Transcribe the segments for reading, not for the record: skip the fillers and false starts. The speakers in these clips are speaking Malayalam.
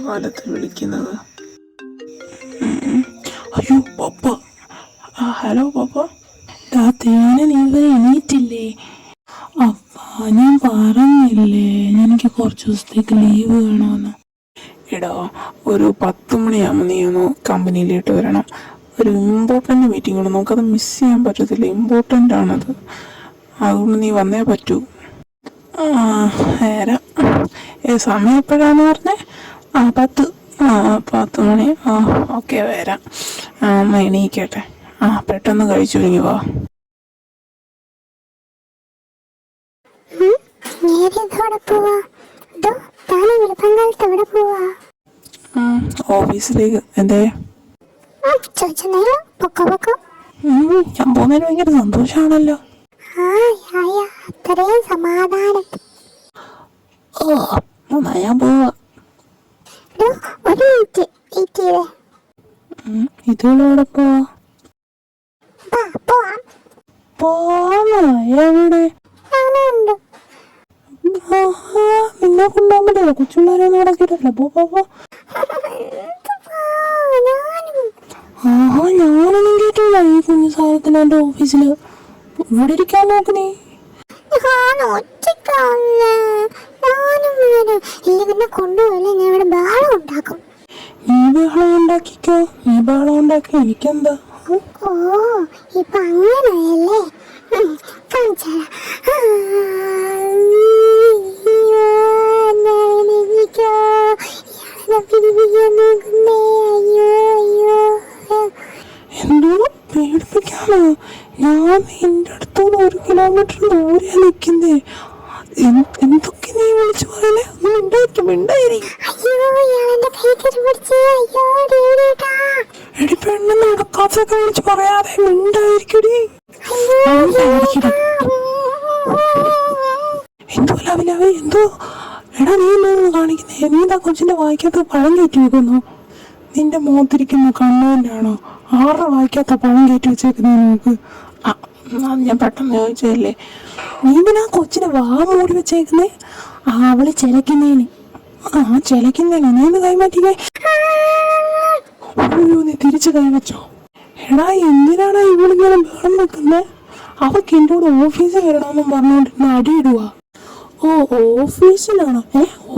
കാലത്ത് വിളിക്കുന്നത്. അയ്യോ പപ്പ. ഹലോ പപ്പ. തേന നീ ഇവരെ എണീറ്റില്ലേ? അപ്പ ഞാൻ പറഞ്ഞില്ലേ എനിക്ക് കുറച്ച് ദിവസത്തേക്ക് ലീവ് വേണമെന്ന്. എടാ, ഒരു 10 മണിയാകുമ്പോൾ നീ ഒന്ന് കമ്പനിയിലോട്ട് വരണം. ഒരു ഇമ്പോർട്ടൻ്റ് മീറ്റിംഗ് ഉണ്ട്, നമുക്കത് മിസ് ചെയ്യാൻ പറ്റത്തില്ല. ഇമ്പോർട്ടൻ്റ് ആണത്, അതുകൊണ്ട് നീ വന്നേ പറ്റൂ. നേരം സമയം എപ്പോഴാന്ന് പറഞ്ഞേ? 10 മണി. ഓക്കെ, വരാം. ഒന്ന് എണീക്കട്ടെ. പെട്ടെന്ന് കഴിച്ചു ഒരുങ്ങി വാ. ഓഫീസിലേക്ക്. എന്തേ? ഞാൻ പോകുന്നതിന് ഭയങ്കര സന്തോഷാണല്ലോ. ഞാൻ പോവാ. ഇതുകൂടെ പോവാ. എവിടെ? നിന്നെ കൊണ്ടുപോകാൻ പറ്റില്ല, കൊച്ചുള്ളവരൊന്നും നടക്കില്ലല്ലോ. പോ. ഞാനൊന്നും കേട്ടില്ല ഈ കുഞ്ഞു സാധനത്തിന് എൻ്റെ ഓഫീസില്. ഇവിടെ ഇരിക്കാൻ നോക്ക് നീ. നീ ബഹളം ഉണ്ടാക്കിക്കോ. നീ ബഹളം ഉണ്ടാക്കി എനിക്കെന്താ? ഇപ്പൊ അങ്ങനെയല്ലേ? എന്തോ പേടിപ്പിക്കാനോ? ഞാൻ നിന്റെ അടുത്തോട് 1 കിലോമീറ്റർ ദൂരെ നിൽക്കുന്നേ. എന്തൊക്കെ നീ വിളിച്ചു പറയണേ? എടി പെണ്ണ്, നടക്കാത്തൊക്കെ വിളിച്ച് പറയാതെ മിണ്ടായിരിക്കടി. എന്തോ ലവിലവേ, എന്തോ. എടാ, നീ എന്നെ കാണിക്കുന്നേ? നീ എന്താ കൊച്ചിന്റെ വായിക്കകത്ത് പഴം കയറ്റി വെക്കുന്നു? നിന്റെ മുഖത്തിരിക്കുന്ന കണ്ണുകൊണ്ടാണോ? 6 വായിക്കാത്ത പഴം കയറ്റി വെച്ചേക്കുന്നേ നോക്ക്. അത് ഞാൻ പെട്ടെന്ന് ചോദിച്ചതല്ലേ. നീ എന്തിനാ കൊച്ചിനെ വാ മൂടി വെച്ചേക്കുന്നേ? അവള് ചിലക്കുന്നേന്. ചിലക്കുന്നേന് നീ ഒന്ന് കൈമാറ്റിക്കേ. അയ്യോ, നീ തിരിച്ച് കൈവച്ചോ? എടാ, എന്തിനാണ് ഇവളിങ്ങനെ ബഹളം വെക്കുന്നേ? അവർക്ക് എൻ്റെ കൂടെ ഓഫീസിൽ വരണമെന്നും പറഞ്ഞുകൊണ്ടിരുന്ന അടിയിടുക. ഓഫീസിലാണോ?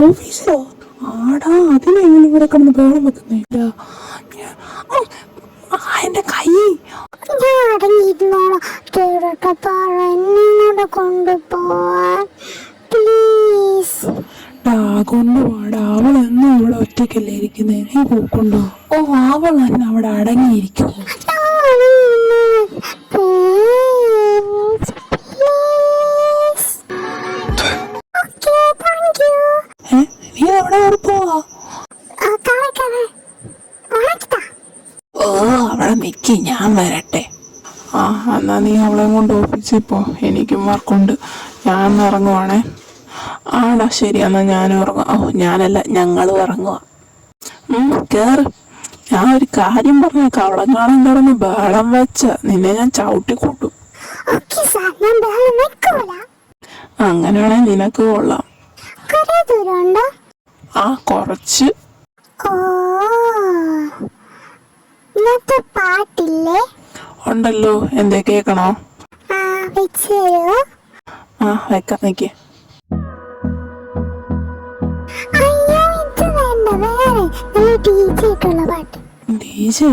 ഓഫീസിലോ? ആടാ, അതിനെങ്ങനെ ഇവിടെ കിടന്ന് ബഹളം വെക്കുന്നേ? എന്റെ കൈ കൊണ്ടുപോടാ. അവളെന്നും ഇവിടെ ഒറ്റയ്ക്കല്ലേ ഇരിക്കുന്നേ? നീ പോക്കൊണ്ടോ? അവൾ തന്നെ അവിടെ അടങ്ങിയിരിക്കും. നീ അവിടെ വരെ പോവാ? അവിടെ നിൽക്കി, ഞാൻ വരട്ടെ. എന്നാ നീ അവളെ കൊണ്ട് ഓഫീസിൽ പോ. എനിക്കും വർക്കുണ്ട്. ഞാൻ ഇറങ്ങുവാണേ. ആടാ, ശരി. എന്നാ ഞാനും ഇറങ്ങുക. ഞാനല്ല, ഞങ്ങളും ഇറങ്ങുക. കേറ്. ഞാൻ ഒരു കാര്യം പറഞ്ഞേക്കാം. അവളെ കാണാൻ കിടന്ന് ബഹളം വെച്ച നിന്നെ ഞാൻ ചവിട്ടിക്കൂട്ടും. അങ്ങനെയാണെ നിനക്ക് കൊള്ളാം. കുറച്ച്. പാട്ടില്ലേ? ഉണ്ടല്ലോ. എന്തേ, കേക്കണോ? വെക്കാം. നിക്ക്. ഡീജെ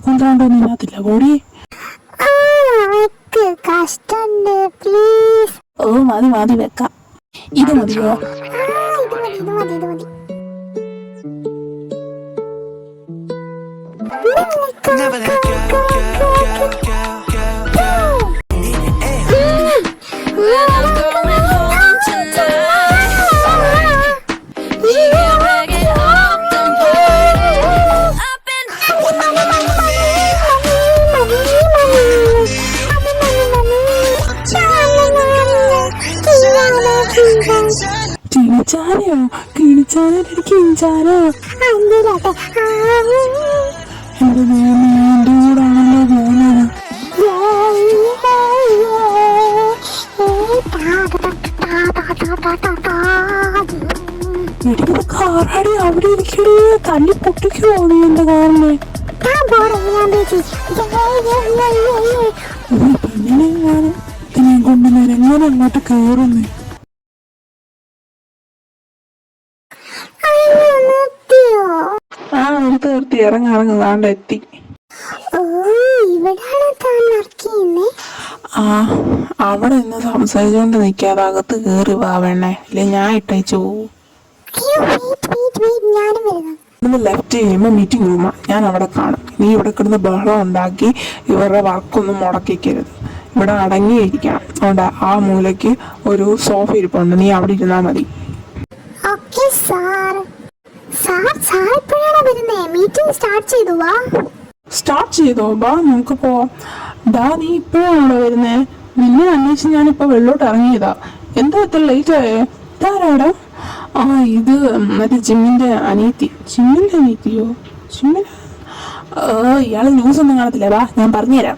കൊണ്ടാണ്ടോ നിന്നത്തില്ല കൂടി. മതി വെക്കാം. ഇത് മതിയോ? കിണിച്ചാനോ? കിണിച്ചാനോ? കിണിച്ചാനോ? എന്റെ കൂടാണല്ലോ പോകുന്നത്. ഇടിക്കുന്ന കാറാടി അവിടെ ഇരിക്കണേ, തല്ലി പൊട്ടിക്കുമോ നീ എന്റെ കാറിനെ? പെണ്ണിനെ ഞാൻ ഇതിനെ കൊണ്ട് എങ്ങനെ അങ്ങോട്ട് കയറുന്നേ? ആ നിർത്തി ഇറങ്ങാണ്ട് എത്തി. ആ അവിടെ നിന്ന് സംസാരിച്ചോണ്ട് നിക്കാതെ അകത്ത് കേറി വാവണ്ണേ, ഇല്ലേ ഞാൻ ഇട്ടയച്ചു പോവും. ലെഫ്റ്റ് ചെയ്യുമ്പോ മീറ്റിംഗ് റൂമാ, ഞാൻ അവിടെ കാണും. നീ ഇവിടെ കിടന്ന് ബഹളം ഉണ്ടാക്കി ഇവരുടെ വർക്കൊന്നും മുടക്കിക്കരുത്. ഇവിടെ അടങ്ങിയിരിക്കണം. അതുകൊണ്ട് ആ മൂലയ്ക്ക് ഒരു സോഫ ഇരിപ്പുണ്ട്, നീ അവിടെ ഇരുന്നാ മതി. സ്റ്റാർട്ട് ചെയ്തോ? ബാ നമുക്ക് പോവാം. ഡാ നീ ഇപ്പോഴാണോ വരുന്നേ? നിന്നെ അന്വേഷിച്ച് ഞാനിപ്പോ വെള്ളോട്ട് ഇറങ്ങിയതാ. എന്താ ഇത്ര ലേറ്റ് ആയേ? ഇതാരാടാ? ആ ഇത് മറ്റേ ജിമ്മിന്റെ അനിയത്തി. ജിമ്മിന്റെ അനിയത്തിയോ? ജിമ്മിന് ഇയാള് ന്യൂസ് ഒന്നും കാണത്തില്ല. വാ ഞാൻ പറഞ്ഞുതരാം.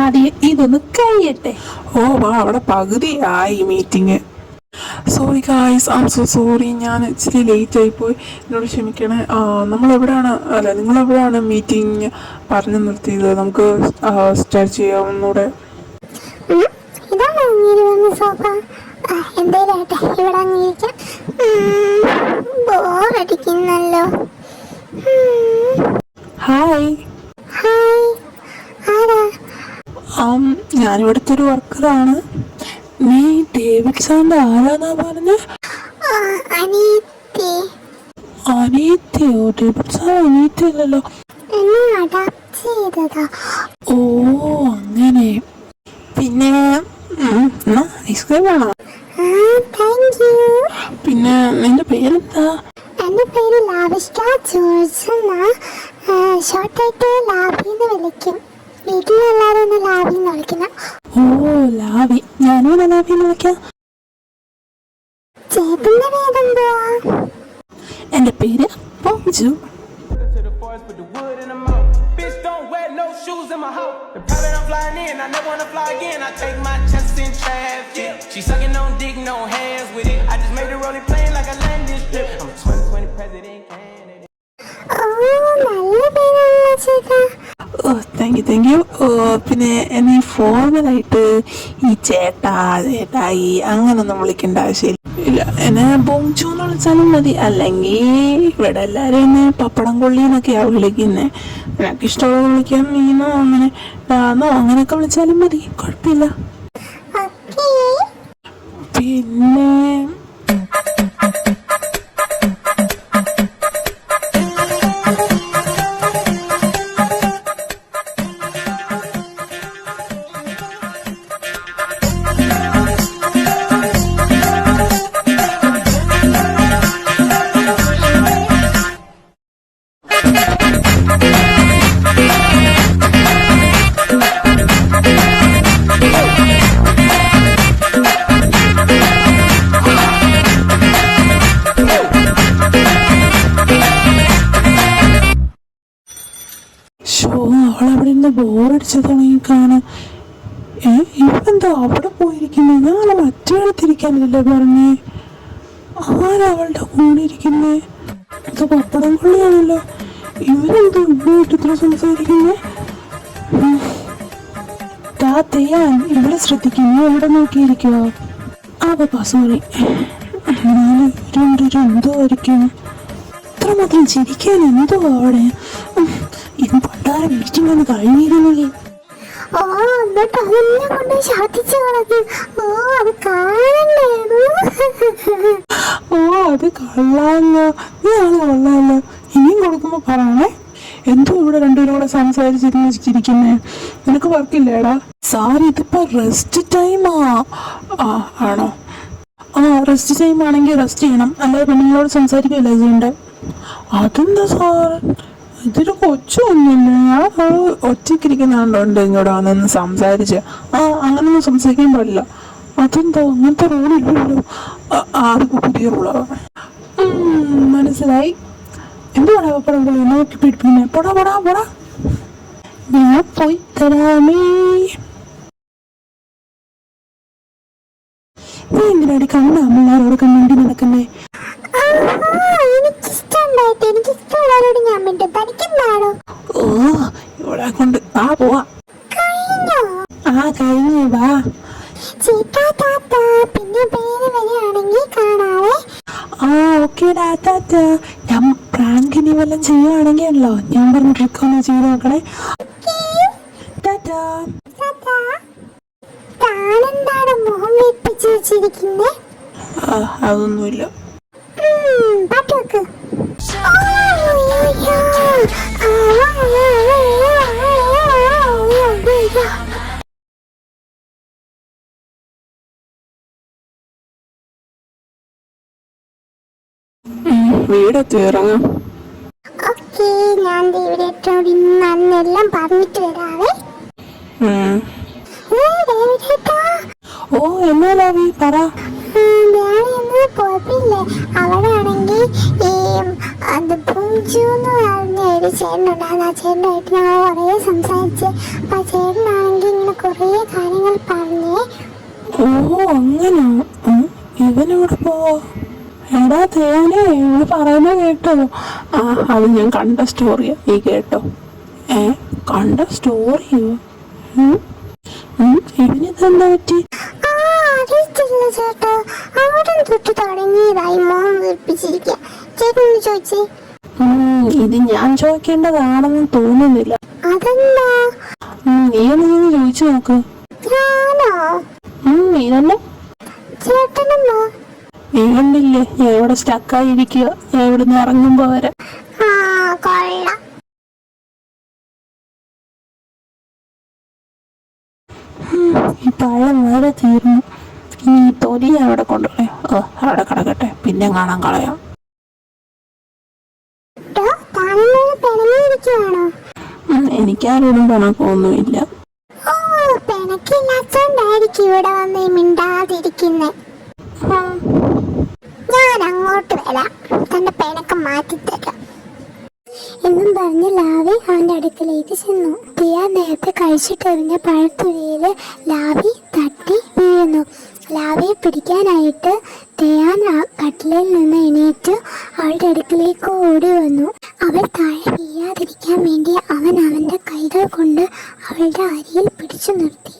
ആദ്യം ഇതൊന്ന് കഴിയട്ടെ. ഓ വാ, അവിടെ പകുതിയായി meeting. Sorry guys, I am so sorry. ഞാൻ ഇച്ചിരി ലേറ്റ് ആയിപ്പോയി, എന്നോട് ക്ഷമിക്കണേ. നിങ്ങളെവിടെയാണ് മീറ്റിംഗ് പറഞ്ഞു നിർത്തിയത്? നമുക്ക് സ്റ്റാർട്ട് ചെയ്യാവുന്നൂടെ? ഹായ്, ഞാനിവിടുത്തെ ഒരു വർക്കറാണ്. നീ ഡേവിഡ് സാറിന്റെ ആരാന്നാ പറഞ്ഞ? അനിയത്തിയോ? David sir അനിയത്തിയല്ലല്ലോ. ഓ അങ്ങനെ. പിന്നെ ഐസ്ക്രീം വേണോ? പിന്നെ നിന്റെ പേരെന്താ? എന്റെ പേര് ലാവിഷ്ക ജോർജ് എന്നാ. ഷോർട്ടായിട്ട് ലാബി എന്ന് വിളിക്കും. വീട്ടിലെല്ലാരും എന്നെ ലാബി എന്ന് വിളിക്കണം. ഓ ലാവി, ഞാനും ലാവി എന്ന് വിളിക്കാം. ചേട്ടന്റെ പേരെന്തുവാ? എന്റെ പേര് sponge. Shoes in my house. The pilot I'm flying in, I never wanna fly again. I take my chances in traffic. She sucking on dick, no hands with it. I just made the rolling plane like a landing strip. I'm 2020 president candidate. നല്ല പേരാണല്ലോ ചേട്ടാ. ഓ താങ്ക് യു. പിന്നെ എന്നെ ഫോർമലായിട്ട് ഈ ചേട്ടായി അങ്ങനൊന്നും വിളിക്കേണ്ട ആവശ്യമില്ല. എന്നെ ബോംചു എന്ന് വിളിച്ചാലും മതി. അല്ലെങ്കിൽ ഇവിടെ എല്ലാവരും എന്നെ പപ്പടം കൊള്ളിന്നൊക്കെയാണ് വിളിക്കുന്നത്. എനിക്ക് ഇഷ്ടമുള്ളത് വിളിക്കാം. മീനോ അങ്ങനെ ഡാന്നോ അങ്ങനെയൊക്കെ വിളിച്ചാലും മതി, കുഴപ്പമില്ല. പിന്നെ അവളവിടെ നിന്ന് ബോറടിച്ച് തുടങ്ങിക്കാണ്. ഇവരെന്താ അവിടെ പോയിരിക്കുന്നത്? ഞാൻ മറ്റേടത്തിരിക്കാനല്ലേ പറഞ്ഞേ? ആരവളുടെ കൂടെ ഇരിക്കുന്നേ? ഇത് പപ്പടം കൊള്ളിയാണല്ലോ. ഇവരെന്താ ഇവിടെ ഇത്ര സംസാരിക്കുന്നേ? ഇവിടെ ശ്രദ്ധിക്കുന്നു, ഇവിടെ നോക്കിയിരിക്കുക. അപ്പൊ സോറി. എന്തോ ആയിരിക്കും ഇത്രമാത്രം ചിരിക്കാൻ? എന്തോ അവിടെ ഇത് പണ്ടാര മീറ്റിംഗ് ഒന്ന് കഴിഞ്ഞിരുന്നില്ലേ? ഓ എന്നിട്ട് അതെല്ലാം കൊണ്ട് ഛർദിച്ചു കളഞ്ഞു. അത് കാണണ്ടായിരുന്നു. അത് കൊള്ളാമല്ലോ, നീ ആള് കൊള്ളാമല്ലോ. ഇനിയും കൊടുക്കുമ്പോ പറയണേ. എന്തോ ഇവിടെ രണ്ടുപേരും കൂടെ സംസാരിച്ചിരിക്കുന്നേ? നിനക്ക് വർക്കില്ലേടാ? സാർ ഇതിപ്പോ റെസ്റ്റ് ടൈമാ. ആണോ? റെസ്റ്റ് ടൈം ആണെങ്കിൽ റെസ്റ്റ് ചെയ്യണം, അല്ലാതെ പെണ്ണുങ്ങളോട് സംസാരിക്കുകയല്ലേ ചെയ്യണ്ടേ? അതെന്താ സാർ, ഇതൊരു കൊച്ചൊന്നുമില്ല. ഞാൻ ഒറ്റയ്ക്കിരിക്കുന്നുണ്ട് ഇങ്ങോട്ട് വന്നൊന്ന് സംസാരിച്ച്. അങ്ങനൊന്നും സംസാരിക്കാൻ പാടില്ല. അതെന്താ അങ്ങനത്തെ റൂളില്ലല്ലോ? അതിപ്പോ പുതിയ റൂളാ. മനസ്സിലായി. എന്തുവാടാ പപ്പടം നോക്കി പിടിപ്പിക്കുന്നേ? പോടാ ഞാൻ പോയി തരാമേ. നീ എന്തിനാടി കണ്ട അമ്മമാരോട് കണ്ണണ്ടി നടക്കുന്നേ? എനിക്കിഷ്ടമുണ്ടായിട്ട് എനിക്കിഷ്ടമുള്ളവരോട് ഞാൻ മിണ്ടും. തനിക്കെന്താണോ? ഓ ഇവിടെ കൊണ്ട് ആ പോവാ. കഴിഞ്ഞോ? കഴിഞ്ഞു വാ. ചേട്ടാ താത്ത, പിന്നെ പേര് വരികയാണെങ്കിൽ കാണാവേ. ഓക്കെ ടാറ്റ. ഞാൻ പ്രാങ്കിനി വല്ലതും ചെയ്യുവാണെങ്കിൽ ഉണ്ടല്ലോ ഞാൻ പറഞ്ഞ ട്രിക്ക് ഒന്ന് ചെയ്ത് നോക്കണേ. ടാറ്റാ. താനെന്താണ് മുഖം വെപ്പിച്ച് വെച്ചിരിക്കുന്നേ? അതൊന്നുമില്ല. പാട്ട് വെക്ക്. വീടെത്തി ഇറങ്ങാം. ഓക്കെ, ഞാൻ ദേവിടേട്ടനോട് ഇന്ന് അന്നെല്ലാം പറഞ്ഞിട്ട് വരാവേ. ഓ എന്നാ ലോവി പറ. ഞാനിന്ന് പോയപ്പില്ലേ, അവിടെ ആണെങ്കിൽ ഈ പൂജു എന്ന് പറഞ്ഞ ഒരു ചേട്ടനുണ്ടായിരുന്നു. ആ ചേട്ടനായിട്ട് ഞങ്ങൾ കുറേ സംസാരിച്ച്. അപ്പൊ ആ ചേട്ടനാണെങ്കിൽ ഇങ്ങനെ കുറേ കാര്യങ്ങൾ പറഞ്ഞേ. ഓ അങ്ങനെ ഇവനിവിടെ പോവോ? എടാ തേനെ ഇവള് പറയുന്ന കേട്ടോ? അത് ഞാൻ കണ്ട സ്റ്റോറിയാ. നീ കേട്ടോ? കണ്ട സ്റ്റോറിയോ? ഇവനിതെന്താ പറ്റി? അറിയത്തില്ല ചേട്ടാ, അവിടെ തൊട്ട് തുടങ്ങിയതായി മോൻ വീർപ്പിച്ചിരിക്കുക. ചേട്ടനൊന്ന് ചോദിച്ചേ. ഇത് ഞാൻ ചോദിക്കേണ്ടതാണെന്ന് തോന്നുന്നില്ല. അതെന്താ? നീ ഒന്ന് ചോദിച്ചു നോക്ക്. ഞാനോ? നീ തന്നെ. ചേട്ടനെന്നോ? നീ കണ്ടില്ലേ ഞാൻ ഇവിടെ സ്റ്റക്കായി ഇരിക്കുക. ഞാൻ ഇവിടുന്ന് ഇറങ്ങുമ്പോ വരെ. കൊള്ളാം. ഈ പഴം വരെ തീർന്നു. ഇനി ഈ തൊലി അവിടെ കൊണ്ടുപോയി അവിടെ കിടക്കട്ടെ, പിന്നെ കാണാൻ കളയാം. എനിക്കാരോടും കണക്കൊന്നുമില്ല. പെണക്കില്ലാത്തോണ്ടായിരിക്കും ഇവിടെ വന്ന് മിണ്ടാതിരിക്കുന്നേ. ഞാൻ അങ്ങോട്ട് വരാം, തന്റെ പെണക്ക് മാറ്റിത്തരാം എന്നും പറഞ്ഞ് ലാവി അവന്റെ അടുക്കലേക്ക് ചെന്നു. തിയ നേരത്തെ കഴിച്ചിട്ടെറിഞ്ഞ പഴത്തുരിയില് ലാവി തട്ടി വീഴുന്നു. ലാവിയെ പിടിക്കാനായിട്ട് തെയാൻ കട്ടിലിൽ നിന്ന് എണീറ്റ് അവളുടെ അടുക്കലേക്ക് ഓടി വന്നു. അവൾ താഴെ വീഴാതിരിക്കാൻ വേണ്ടി അവൻ അവന്റെ കൈകൾ കൊണ്ട് അവളുടെ അരിയിൽ പിടിച്ചു നിർത്തി.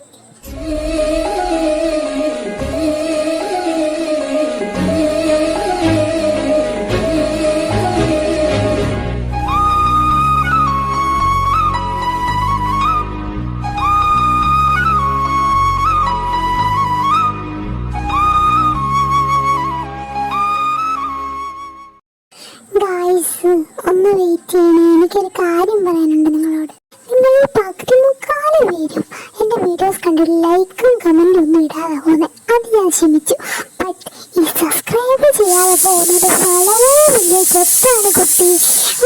ഒന്ന് വെയിറ്റ് ചെയ്യണേ, എനിക്കൊരു കാര്യം പറയാനുണ്ട് നിങ്ങളോട്. നിങ്ങൾ പകുതി മുക്കാലും പേരും എന്റെ വീഡിയോസ് കണ്ടിട്ട് ലൈക്കും കമന്റും ഒന്നും ഇടാതെ പോകുന്നത്, അത് ഞാൻ ക്ഷമിച്ചു. ബട്ട് ഈ സബ്സ്ക്രൈബ് ചെയ്യാതെ പോകുന്നത് വളരെ വലിയ തെറ്റാണ് കുട്ടി.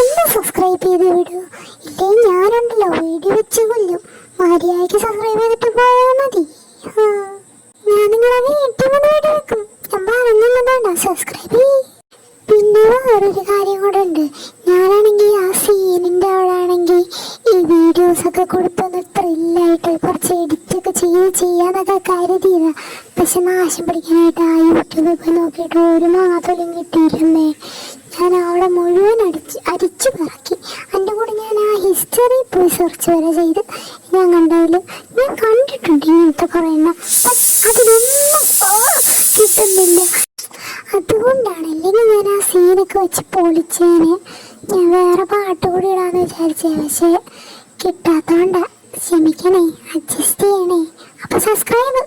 ഒന്ന് സബ്സ്ക്രൈബ് ചെയ്ത് വിടൂ, ഇല്ലേ ഞാനുണ്ടല്ലോ വീഡിയോ വെച്ച് കൊല്ലും. മര്യാദയ്ക്ക് സബ്സ്ക്രൈബ് ചെയ്തിട്ട് പോയാൽ മതി. ഞാൻ നിങ്ങളെ വീട്ടിൽ വന്ന് വീഡിയോ വെക്കും. ഞാൻ പറഞ്ഞതാണ് സബ്സ്ക്രൈബ് ചെയ്യും. പിന്നെ വേറൊരു കാര്യം കൂടെ ഉണ്ട്. ഞാനാണെങ്കിൽ ആ സീനിൻ്റെ അവിടെ ആണെങ്കിൽ ഈ വീഡിയോസൊക്കെ കൊടുത്തൊന്ന് ത്രില്ലായിട്ട് കുറച്ച് എഡിറ്റൊക്കെ ചെയ്യാന്നൊക്കെ കരുതിയതാ. പക്ഷെ നാശം പിടിക്കാനായിട്ട് ആ യൂട്യൂബിൽ പോയി നോക്കിയിട്ട് ഒരു മാതൊലും കിട്ടിയില്ലമ്മേ. ഞാൻ അവിടെ മുഴുവൻ അരിച്ചു പിറക്കി. എൻ്റെ കൂടെ ഞാൻ ആ ഹിസ്റ്ററി പോയി സെർച്ച് വരെ ചെയ്ത് ഞാൻ കണ്ടതിൽ ഞാൻ കണ്ടിട്ടുണ്ട് ഇങ്ങനത്തെ കുറേ എണ്ണം. അതിനൊന്നും കിട്ടുന്നില്ല. അതുകൊണ്ടാണ്, അല്ലെങ്കിൽ ഞാൻ ആ സീനൊക്കെ വെച്ച് പൊളിച്ചേനെ. ഞാൻ വേറെ പാട്ട് കൂടി ഇടാന്ന് വിചാരിച്ചേ, പക്ഷെ കിട്ടാത്തോണ്ടാ. ക്ഷമിക്കണേ, അഡ്ജസ്റ്റ് ചെയ്യണേ. അപ്പൊ സബ്സ്ക്രൈബ്